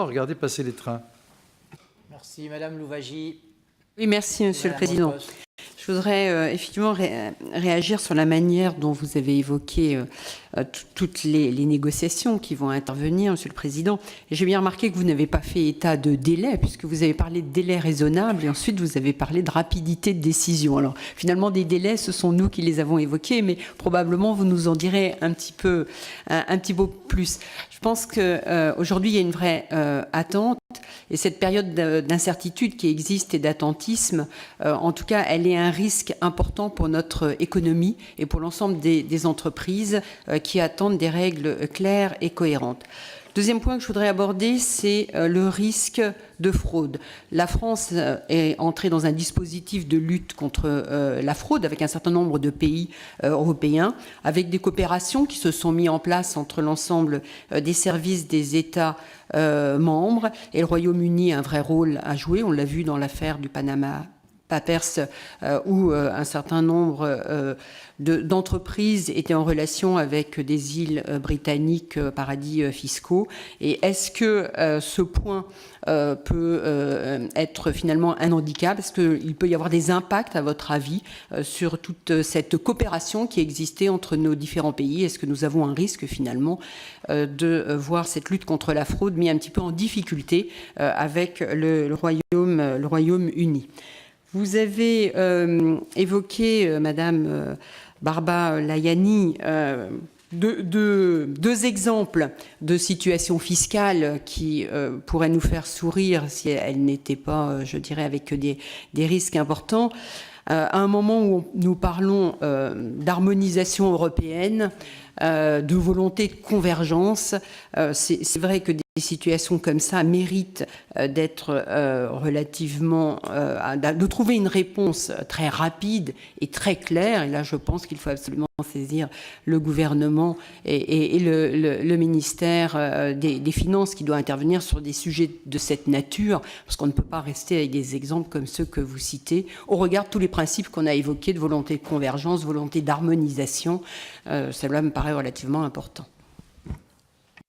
à regarder passer les trains. Merci, Madame Louwagie. Oui, merci, Monsieur le Président. Je voudrais effectivement réagir sur la manière dont vous avez évoqué toutes les négociations qui vont intervenir, Monsieur le Président. Et j'ai bien remarqué que vous n'avez pas fait état de délai, puisque vous avez parlé de délai raisonnable et ensuite vous avez parlé de rapidité de décision. Alors finalement, des délais, ce sont nous qui les avons évoqués, mais probablement vous nous en direz un petit peu plus. Je pense qu'aujourd'hui, il y a une vraie attente. Et cette période d'incertitude qui existe et d'attentisme, en tout cas, elle est un risque important pour notre économie et pour l'ensemble des entreprises qui attendent des règles claires et cohérentes. Deuxième point que je voudrais aborder, c'est le risque de fraude. La France est entrée dans un dispositif de lutte contre la fraude avec un certain nombre de pays européens, avec des coopérations qui se sont mises en place entre l'ensemble des services des États membres. Et le Royaume-Uni a un vrai rôle à jouer. On l'a vu dans l'affaire du Panama Papers, où un certain nombre d'entreprises étaient en relation avec des îles britanniques, paradis fiscaux. Et est-ce que ce point peut être finalement un handicap? Est-ce qu'il peut y avoir des impacts, à votre avis, sur toute cette coopération qui existait entre nos différents pays? Est-ce que nous avons un risque finalement de voir cette lutte contre la fraude mis un petit peu en difficulté avec le Royaume-Uni? Vous avez évoqué, Madame Barba Layani, deux exemples de situations fiscales qui pourraient nous faire sourire si elles n'étaient pas, je dirais, avec des risques importants. À un moment où nous parlons d'harmonisation européenne, de volonté de convergence, c'est vrai que des situations comme ça méritent d'être relativement... de trouver une réponse très rapide et très claire. Et là, je pense qu'il faut absolument saisir le gouvernement et le ministère des Finances qui doit intervenir sur des sujets de cette nature, parce qu'on ne peut pas rester avec des exemples comme ceux que vous citez, au regard de tous les principes qu'on a évoqués de volonté de convergence, volonté d'harmonisation. Cela me paraît relativement important.